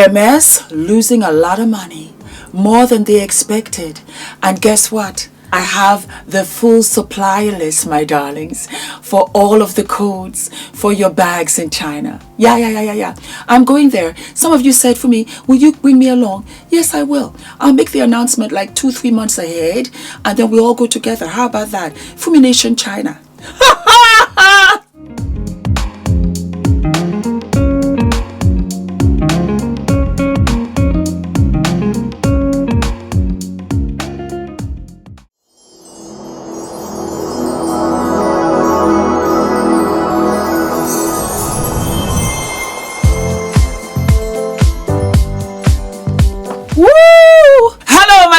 Hermes losing a lot of money, more than they expected. And guess what? I have the full supplier list, my darlings, for all of the codes for your bags in China. Yeah. I'm going there. Some of you said for me, will you bring me along? Yes, I will. I'll make the announcement like 2-3 months ahead, and then we all go together. How about that? Fumi Nation China.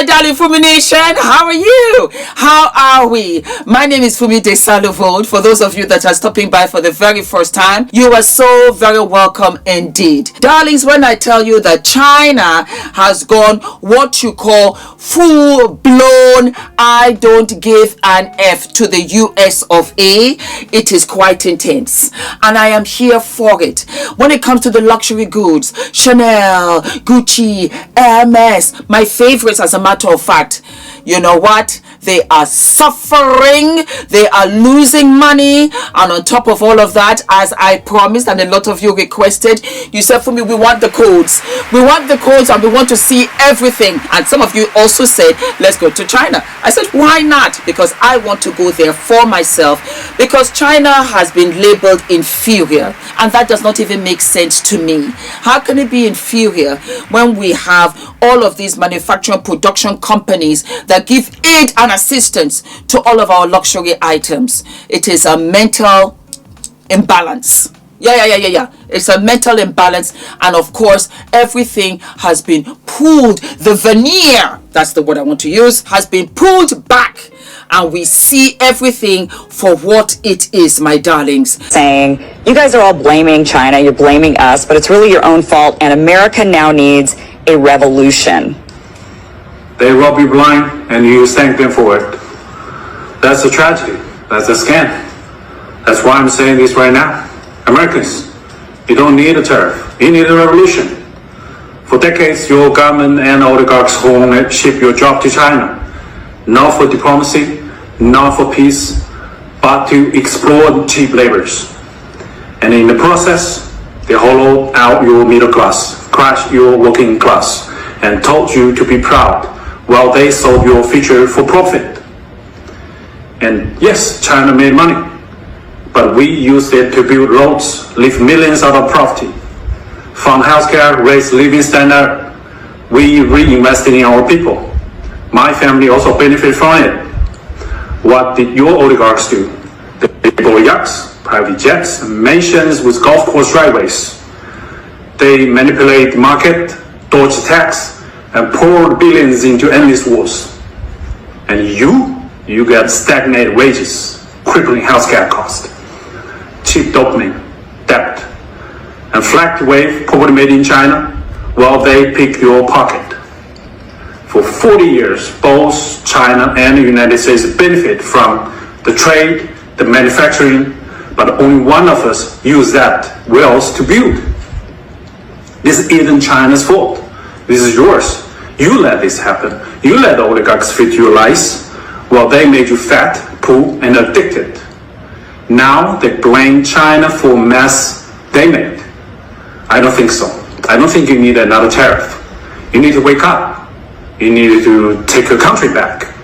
Darling Fumi Nation, how are you? How are we? My name is Fumidesaluvold. For those of you that are stopping by for the very first time, you are so very welcome indeed. Darlings, when I tell you that China has gone what you call full-blown I don't give an F to the US of A, it is quite intense. And I am here for it. When it comes to the luxury goods, Chanel, Gucci, Hermes, my favorites as a matter of fact, you know what? They are suffering, they are losing money, and on top of all of that, as I promised and a lot of you requested, you said for me, we want the codes. We want the codes and we want to see everything. And some of you also said, let's go to China. I said, why not? Because I want to go there for myself, because China has been labeled inferior, and that does not even make sense to me. How can it be inferior when we have all of these manufacturing production companies that give aid and assistance to all of our luxury items? It is a mental imbalance. Yeah. It's a mental imbalance. And of course, everything has been pulled. The veneer, that's the word I want to use, has been pulled back. And we see everything for what it is, my darlings. Saying, you guys are all blaming China, you're blaming us, but it's really your own fault. And America now needs a revolution. They rob you blind and you thank them for it. That's a tragedy. That's a scam. That's why I'm saying this right now. Americans, you don't need a tariff. You need a revolution. For decades, your government and oligarchs ship your job to China. Not for diplomacy, not for peace, but to exploit cheap laborers. And in the process, they hollow out your middle class, crush your working class, and told you to be proud while they sold your future for profit. And yes, China made money, but we used it to build roads, lift millions out of poverty, fund healthcare, raise living standard. We reinvested in our people. My family also benefited from it. What did your oligarchs do? They bought yachts, private jets, mansions with golf course driveways. They manipulate the market, dodge tax, and poured billions into endless wars. And you get stagnated wages, crippling healthcare costs, cheap dopamine, debt, and flagged wave property made in China while they pick your pocket. For 40 years, both China and the United States benefit from the trade, the manufacturing, but only one of us use that wealth to build. This isn't China's fault. This is yours. You let this happen. You let the oligarchs fit your lies while they made you fat, poor, and addicted. Now they blame China for mess they made. I don't think so. I don't think you need another tariff. You need to wake up. You need to take your country back.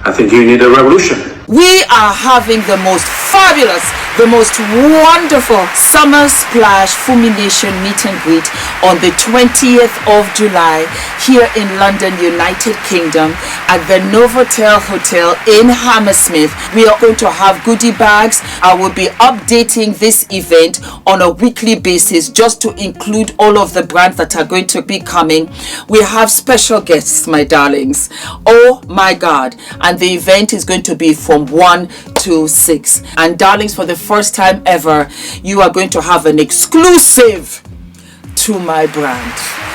I think you need a revolution. We are having the most fabulous, the most wonderful Summer Splash Fumi Nation meet and greet on the 20th of July here in London, United Kingdom at the Novotel Hotel in Hammersmith. We are going to have goodie bags. I will be updating this event on a weekly basis just to include all of the brands that are going to be coming. We have special guests, my darlings. Oh my God. And the event is going to be from 1 to 6. And darlings, for the first time ever, you are going to have an exclusive to my brand.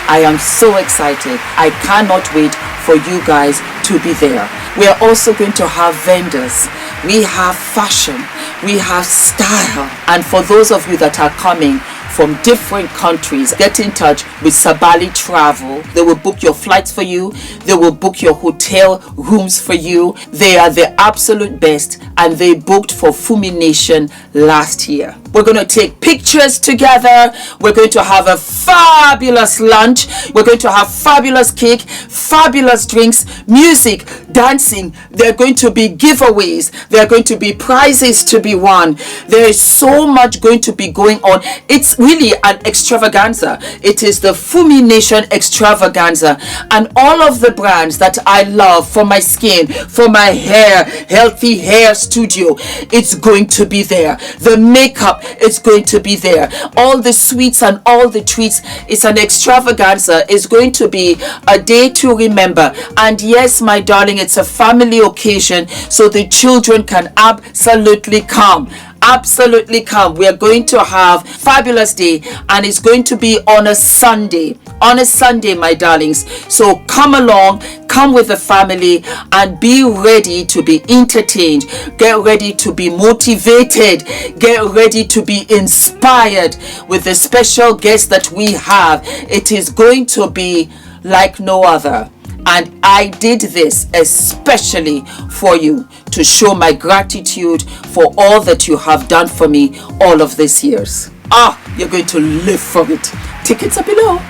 I am so excited. I cannot wait for you guys to be there. We are also going to have vendors. We have fashion. We have style. And for those of you that are coming from different countries. Get in touch with Sabali Travel. They will book your flights for you. They will book your hotel rooms for you. They are the absolute best, and they booked for Fumi Nation last year. We're going to take pictures together. We're going to have a fabulous lunch. We're going to have fabulous cake, fabulous drinks, music, dancing. There are going to be giveaways. There are going to be prizes to be won. There is so much going to be going on. It's really an extravaganza. It is the Fumi Nation extravaganza, and all of the brands that I love for my skin, for my hair, Healthy Hair Studio, it's going to be there. The makeup, it's going to be there. All the sweets and all the treats. It's an extravaganza. It's going to be a day to remember. And yes, my darling, it's a family occasion, so the children can absolutely come. Absolutely come. We are going to have fabulous day, and it's going to be on a Sunday. On a Sunday, my darlings. So come along, come with the family, and be ready to be entertained. Get ready to be motivated. Get ready to be inspired with the special guest that we have. It is going to be like no other. And I did this especially for you, to show my gratitude for all that you have done for me all of these years. You're going to live for it. Tickets are below.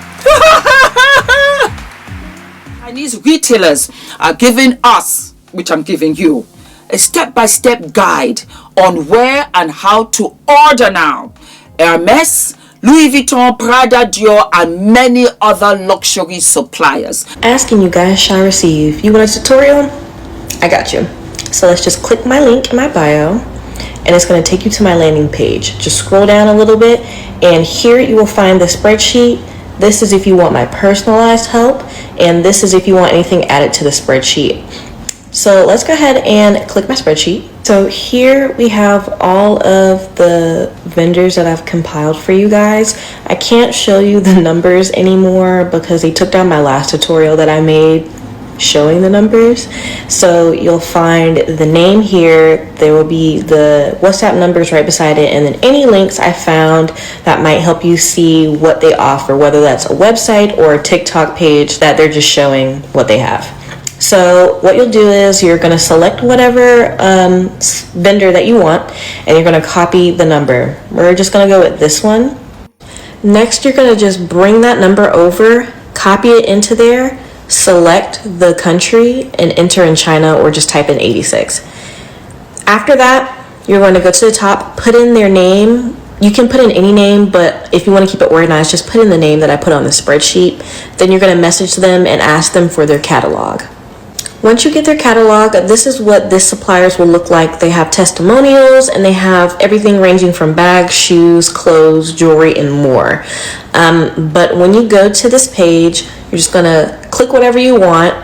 Chinese retailers are giving us, which I'm giving you, a step-by-step guide on where and how to order now. Hermes, Louis Vuitton, Prada, Dior, and many other luxury suppliers. Asking you guys shall receive. You want a tutorial? I got you. So let's just click my link in my bio, and it's going to take you to my landing page. Just scroll down a little bit, and here you will find the spreadsheet. This is if you want my personalized help, and this is if you want anything added to the spreadsheet. So let's go ahead and click my spreadsheet. So here we have all of the vendors that I've compiled for you guys. I can't show you the numbers anymore because they took down my last tutorial that I made showing the numbers. So you'll find the name here. There will be the WhatsApp numbers right beside it, and then any links I found that might help you see what they offer, whether that's a website or a TikTok page that they're just showing what they have. So what you'll do is you're going to select whatever vendor that you want, and you're going to copy the number. We're just going to go with this one. Next, you're going to just bring that number over, copy it into there, select the country, and enter in China, or just type in 86. After that, you're going to go to the top, put in their name. You can put in any name, but if you want to keep it organized, just put in the name that I put on the spreadsheet. Then you're going to message them and ask them for their catalog. Once you get their catalog, this is what this suppliers will look like. They have testimonials, and they have everything ranging from bags, shoes, clothes, jewelry, and more. But when you go to this page, you're just going to click whatever you want.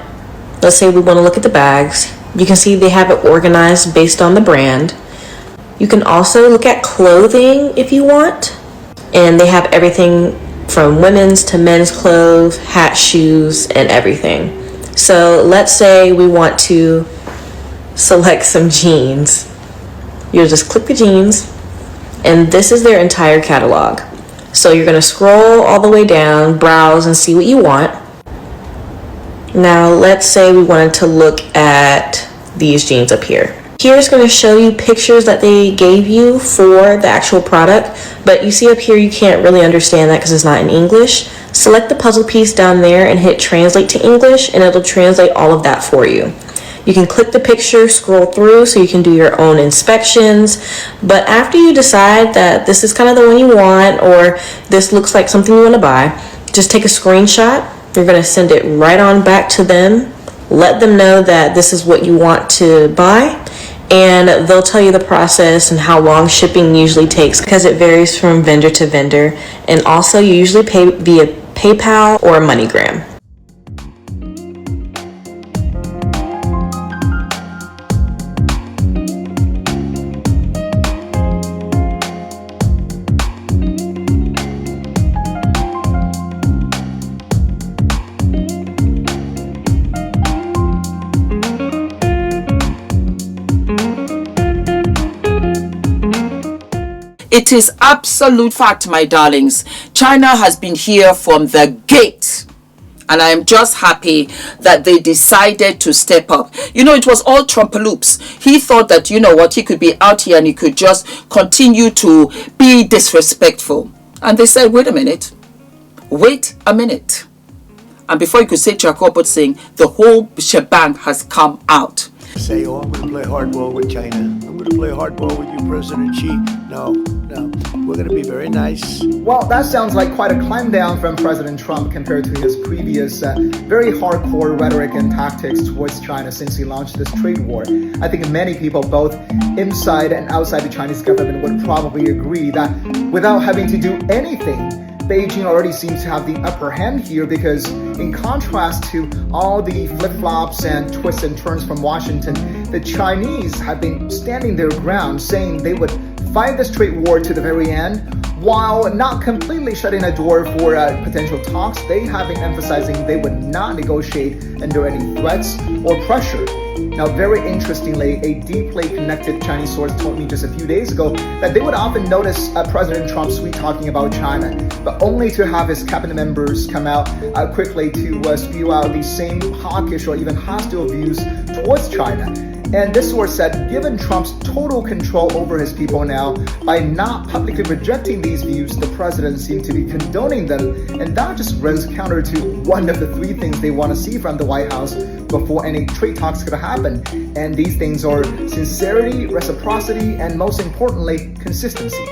Let's say we want to look at the bags. You can see they have it organized based on the brand. You can also look at clothing if you want, and they have everything from women's to men's clothes, hats, shoes, and everything. So let's say we want to select some jeans. You'll just click the jeans, and this is their entire catalog. So you're going to scroll all the way down, browse, and see what you want. Now let's say we wanted to look at these jeans up here. Here it's going to show you pictures that they gave you for the actual product, but you see up here you can't really understand that because it's not in English. Select the puzzle piece down there and hit translate to English, and it'll translate all of that for you. You can click the picture, scroll through so you can do your own inspections, but after you decide that this is kind of the one you want, or this looks like something you want to buy, just take a screenshot. You're going to send it right on back to them, let them know that this is what you want to buy, and they'll tell you the process and how long shipping usually takes, because it varies from vendor to vendor. And also you usually pay via PayPal or MoneyGram. It is absolute fact, my darlings. China has been here from the gate. And I am just happy that they decided to step up. You know, it was all trumpaloops. He thought that, you know what, he could be out here and he could just continue to be disrespectful. And they said, wait a minute. Wait a minute. And before you could say Jacob saying, the whole shebang has come out. Say, oh, I'm going to play hardball with China. I'm going to play hardball with you, President Xi. No. We're going to be very nice. Well, that sounds like quite a climb down from President Trump compared to his previous very hardcore rhetoric and tactics towards China since he launched this trade war. I think many people, both inside and outside the Chinese government, would probably agree that without having to do anything, Beijing already seems to have the upper hand here, because in contrast to all the flip-flops and twists and turns from Washington, the Chinese have been standing their ground, saying they would fight this trade war to the very end, while not completely shutting a door for potential talks. They have been emphasizing they would not negotiate under any threats or pressure. Now, very interestingly, a deeply connected Chinese source told me just a few days ago that they would often notice President Trump sweet-talking about China, but only to have his cabinet members come out quickly to spew out these same hawkish or even hostile views towards China. And this source said, given Trump's total control over his people now, by not publicly rejecting these views, the president seemed to be condoning them. And that just runs counter to one of the three things they want to see from the White House before any trade talks could happen. And these things are sincerity, reciprocity, and most importantly, consistency.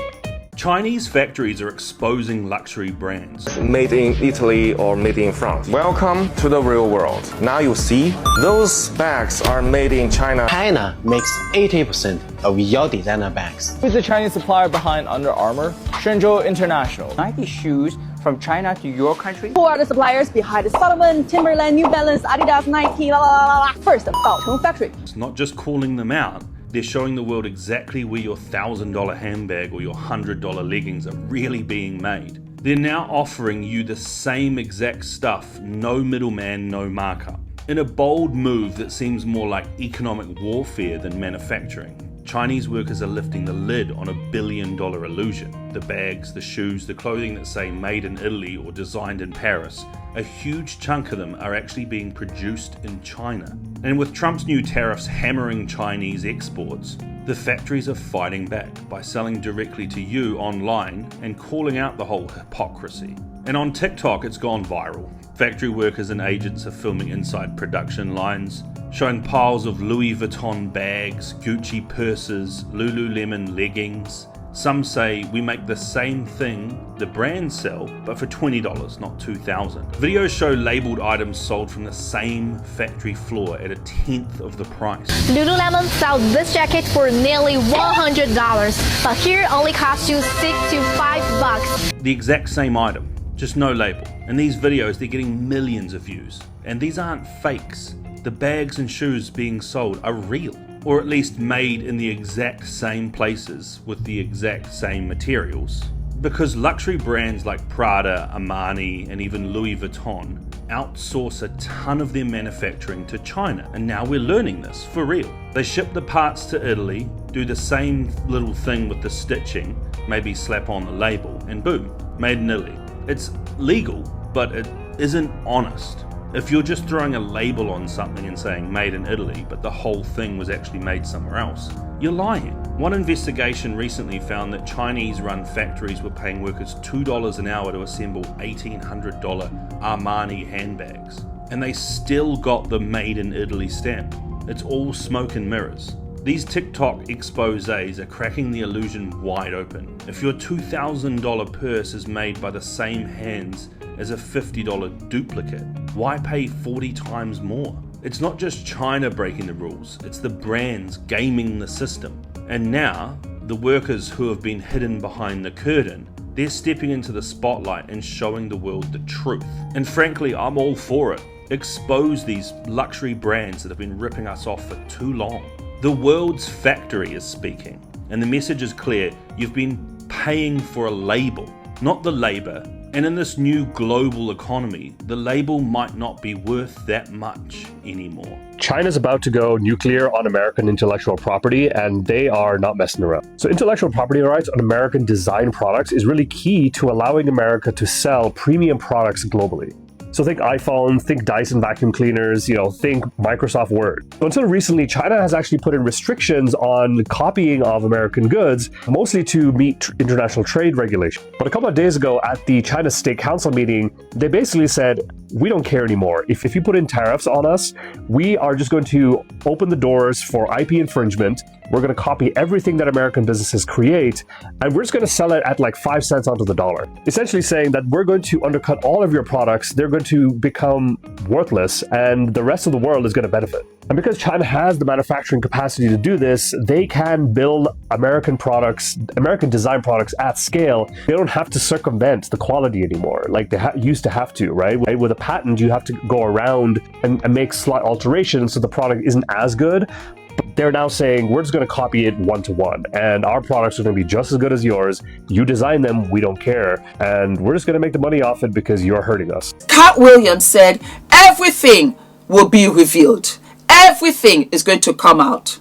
Chinese factories are exposing luxury brands. Made in Italy or made in France. Welcome to the real world. Now you see, those bags are made in China. China makes 80% of your designer bags. Who's the Chinese supplier behind Under Armour? Shenzhou International. Nike shoes from China to your country? Who are the suppliers behind Fulham, Timberland, New Balance, Adidas, Nike, la la la la? First, Baocheng Factory. It's not just calling them out. They're showing the world exactly where your $1,000 handbag or your $100 leggings are really being made. They're now offering you the same exact stuff, no middleman, no markup. In a bold move that seems more like economic warfare than manufacturing, Chinese workers are lifting the lid on $1 billion illusion. The bags, the shoes, the clothing that say made in Italy or designed in Paris, a huge chunk of them are actually being produced in China. And with Trump's new tariffs hammering Chinese exports, the factories are fighting back by selling directly to you online and calling out the whole hypocrisy. And on TikTok, it's gone viral. Factory workers and agents are filming inside production lines, showing piles of Louis Vuitton bags, Gucci purses, Lululemon leggings. Some say we make the same thing the brands sell, but for $20, not $2,000. Videos show labeled items sold from the same factory floor at 1/10 of the price. Lululemon sells this jacket for nearly $100, but here only costs you $6 to $5. The exact same item, just no label. In these videos, they're getting millions of views. And these aren't fakes. The bags and shoes being sold are real, or at least made in the exact same places with the exact same materials. Because luxury brands like Prada, Armani, and even Louis Vuitton outsource a ton of their manufacturing to China, and now we're learning this for real. They ship the parts to Italy, do the same little thing with the stitching, maybe slap on the label, and boom, made in Italy. It's legal, but it isn't honest. If you're just throwing a label on something and saying made in Italy, but the whole thing was actually made somewhere else, you're lying. One investigation recently found that Chinese-run factories were paying workers $2 an hour to assemble $1,800 Armani handbags. And they still got the made in Italy stamp. It's all smoke and mirrors. These TikTok exposés are cracking the illusion wide open. If your $2,000 purse is made by the same hands as a $50 duplicate, why pay 40 times more? It's not just China breaking the rules, it's the brands gaming the system. And now, the workers who have been hidden behind the curtain, they're stepping into the spotlight and showing the world the truth. And frankly, I'm all for it. Expose these luxury brands that have been ripping us off for too long. The world's factory is speaking, and the message is clear. You've been paying for a label, not the labor, And in this new global economy, the label might not be worth that much anymore. China's about to go nuclear on American intellectual property, and they are not messing around. So intellectual property rights on American design products is really key to allowing America to sell premium products globally. So think iPhone, think Dyson vacuum cleaners, think Microsoft Word. So until recently, China has actually put in restrictions on copying of American goods, mostly to meet international trade regulation. But a couple of days ago at the China State Council meeting, they basically said, we don't care anymore. If you put in tariffs on us, we are just going to open the doors for IP infringement. We're going to copy everything that American businesses create, and we're just going to sell it at like 5 cents onto the dollar. Essentially saying that we're going to undercut all of your products, they're going to become worthless, and the rest of the world is going to benefit. And because China has the manufacturing capacity to do this, they can build American products, American design products at scale. They don't have to circumvent the quality anymore, like they used to have to, right? With a patent, you have to go around and make slight alterations so the product isn't as good. But they're now saying, we're just going to copy it one-to-one, and our products are going to be just as good as yours. You design them, we don't care, and we're just going to make the money off it because you're hurting us. Cat Williams said, everything will be revealed. Everything is going to come out.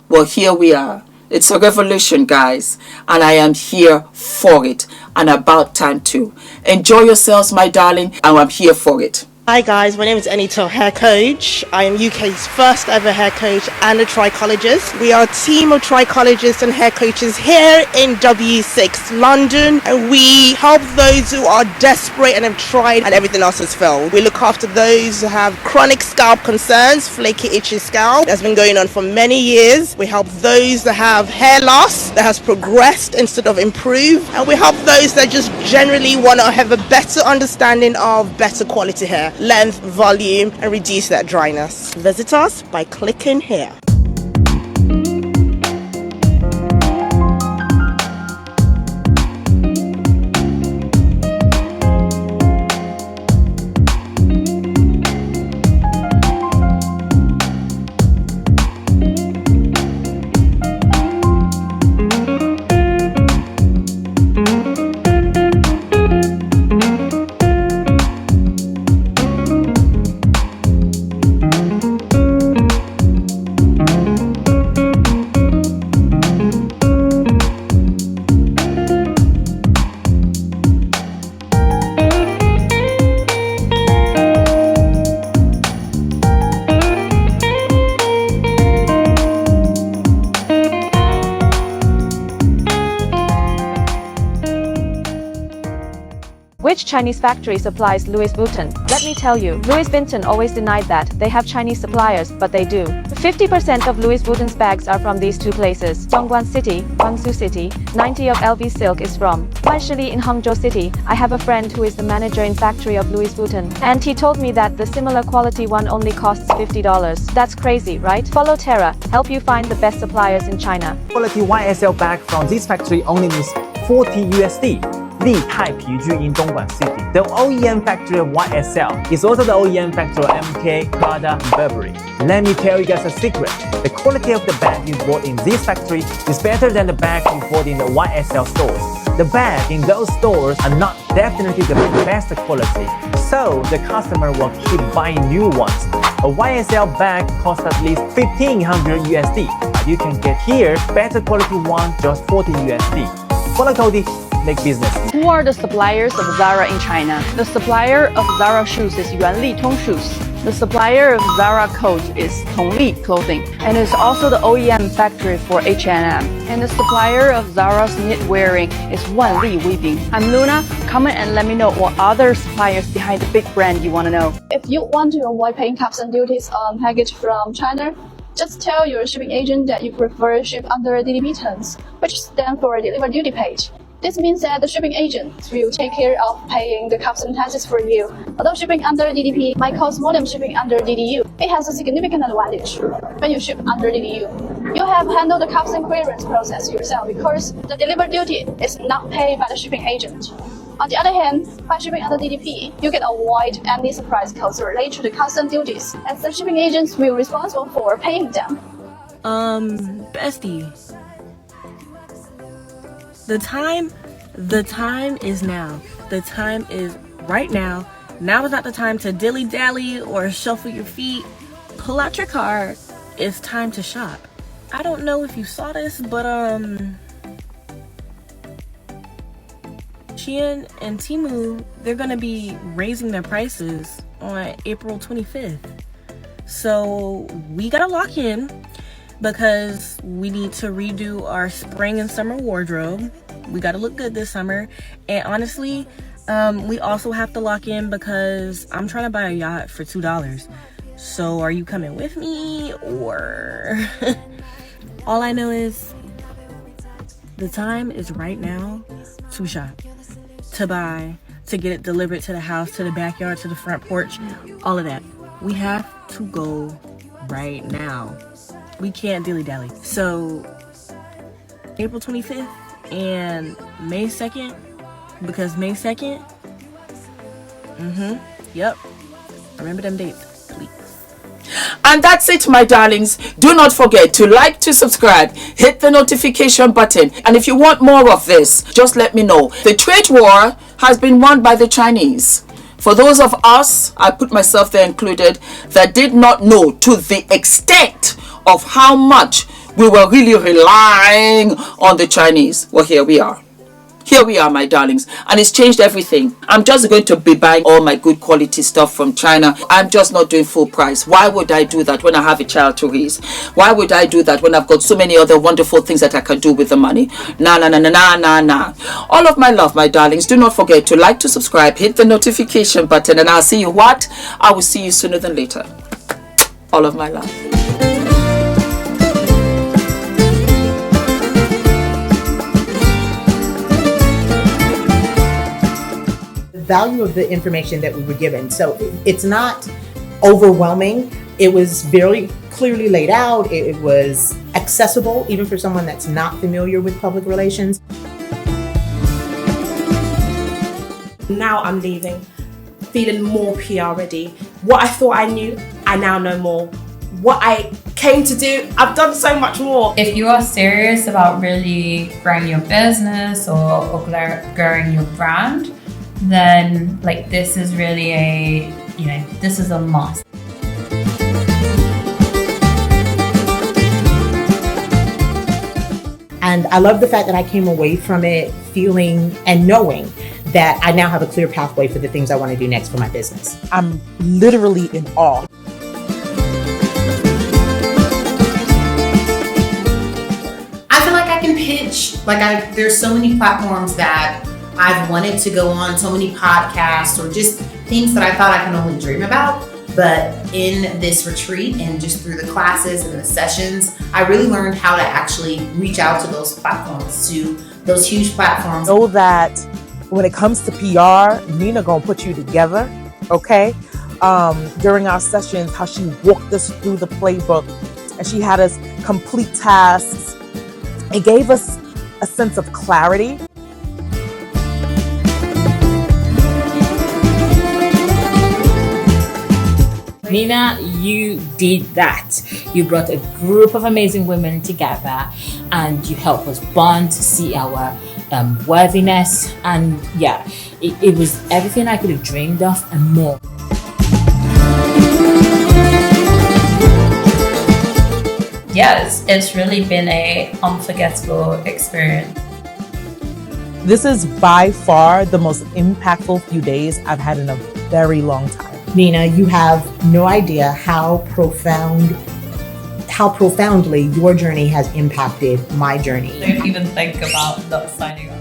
Well, here we are. It's a revolution, guys, and I am here for it, and about time too. Enjoy yourselves, my darling, and I'm here for it. Hi guys, my name is ENITAN, hair coach. I am UK's first ever hair coach and a trichologist. We are a team of trichologists and hair coaches here in W6 London, and we help those who are desperate and have tried and everything else has failed. We look after those who have chronic scalp concerns, flaky, itchy scalp that's been going on for many years. We help those that have hair loss that has progressed instead of improved, and we help those that just generally want to have a better understanding of better quality hair, length, volume, and reduce that dryness. Visit us by clicking here. Which Chinese factory supplies Louis Vuitton? Let me tell you, Louis Vuitton always denied that they have Chinese suppliers, but they do. 50% of Louis Vuitton's bags are from these two places: Dongguan City, Guangzhou City. 90% of LV silk is from Wanshili in Hangzhou City. I have a friend who is the manager in factory of Louis Vuitton, and he told me that the similar quality one only costs $50. That's crazy, right? Follow Tara, help you find the best suppliers in China. Quality YSL bag from this factory only means 40 USD. 立泰皮具 in Dongguan City. The OEM factory of YSL is also the OEM factory of MK, Prada, and Burberry. Let me tell you guys a secret. The quality of the bag you bought in this factory is better than the bag you bought in the YSL stores. The bag in those stores are not definitely the best quality, so the customer will keep buying new ones. A YSL bag costs at least 1500 USD, but you can get here better quality one just 40 USD. Follow Cody. Make business. Who are the suppliers of Zara in China? The supplier of Zara shoes is Yuanli Shoes. The supplier of Zara coat is Tongli Clothing, and is also the OEM factory for H&M. And the supplier of Zara's knitwearing is Wanli Weaving. I'm Luna. Comment and let me know what other suppliers behind the big brand you want to know. If you want to avoid paying customs and duties on package from China, just tell your shipping agent that you prefer ship under DDP terms, which stand for delivery duty paid. This means that the shipping agent will take care of paying the customs taxes for you. Although shipping under DDP might cost more than shipping under DDU, it has a significant advantage. When you ship under DDU, you have handled the customs clearance process yourself because the delivery duty is not paid by the shipping agent. On the other hand, by shipping under DDP, you can avoid any surprise costs related to the customs duties, as the shipping agents will be responsible for paying them. Bestie. The time The time is now. The time is right now. Now is not the time to dilly-dally or shuffle your feet. Pull out your card. It's time to shop. I don't know if you saw this, but Shein and Temu, they're gonna be raising their prices on April 25th. So we gotta lock in because we need to redo our spring and summer wardrobe. We gotta look good this summer. And honestly, we also have to lock in because I'm trying to buy a yacht for $2. So are you coming with me or? All I know is the time is right now to shop, to buy, to get it delivered to the house, to the backyard, to the front porch, all of that. We have to go right now. We can't dilly-dally. So April 25th and May 2nd, because May 2nd, yep, remember them dates, please. And that's it, my darlings. Do not forget to like, to subscribe, hit the notification button. And if you want more of this, just let me know. The trade war has been won by the Chinese. For those of us, I put myself there included, that did not know to the extent of how much we were really relying on the Chinese. Well, here we are. Here we are, my darlings, and it's changed everything. I'm just going to be buying all my good quality stuff from China. I'm just not doing full price. Why would I do that when I have a child to raise? Why would I do that when I've got so many other wonderful things that I can do with the money? Nah. All of my love, my darlings. Do not forget to like, to subscribe, hit the notification button, and I'll see you what? I will see you sooner than later. All of my love. Value of the information that we were given. So it's not overwhelming. It was very clearly laid out. It was accessible even for someone that's not familiar with public relations. Now I'm leaving, feeling more PR ready. What I thought I knew, I now know more. What I came to do, I've done so much more. If you are serious about really growing your business or growing your brand, then like this is really this is a must. And I love the fact that I came away from it feeling and knowing that I now have a clear pathway for the things I want to do next for my business. I'm literally in awe. I feel like I can pitch. There's so many platforms that I've wanted to go on, so many podcasts or just things that I thought I can only dream about. But in this retreat and just through the classes and the sessions, I really learned how to actually reach out to those platforms, to those huge platforms. Know that when it comes to PR, Nina gonna put you together, okay? During our sessions, how she walked us through the playbook and she had us complete tasks. It gave us a sense of clarity. Nina, you did that. You brought a group of amazing women together and you helped us bond, see our worthiness, and yeah, it was everything I could have dreamed of and more. Yes, it's really been an unforgettable experience. This is by far the most impactful few days I've had in a very long time. Nina, you have no idea how profoundly your journey has impacted my journey. Don't even think about not signing up.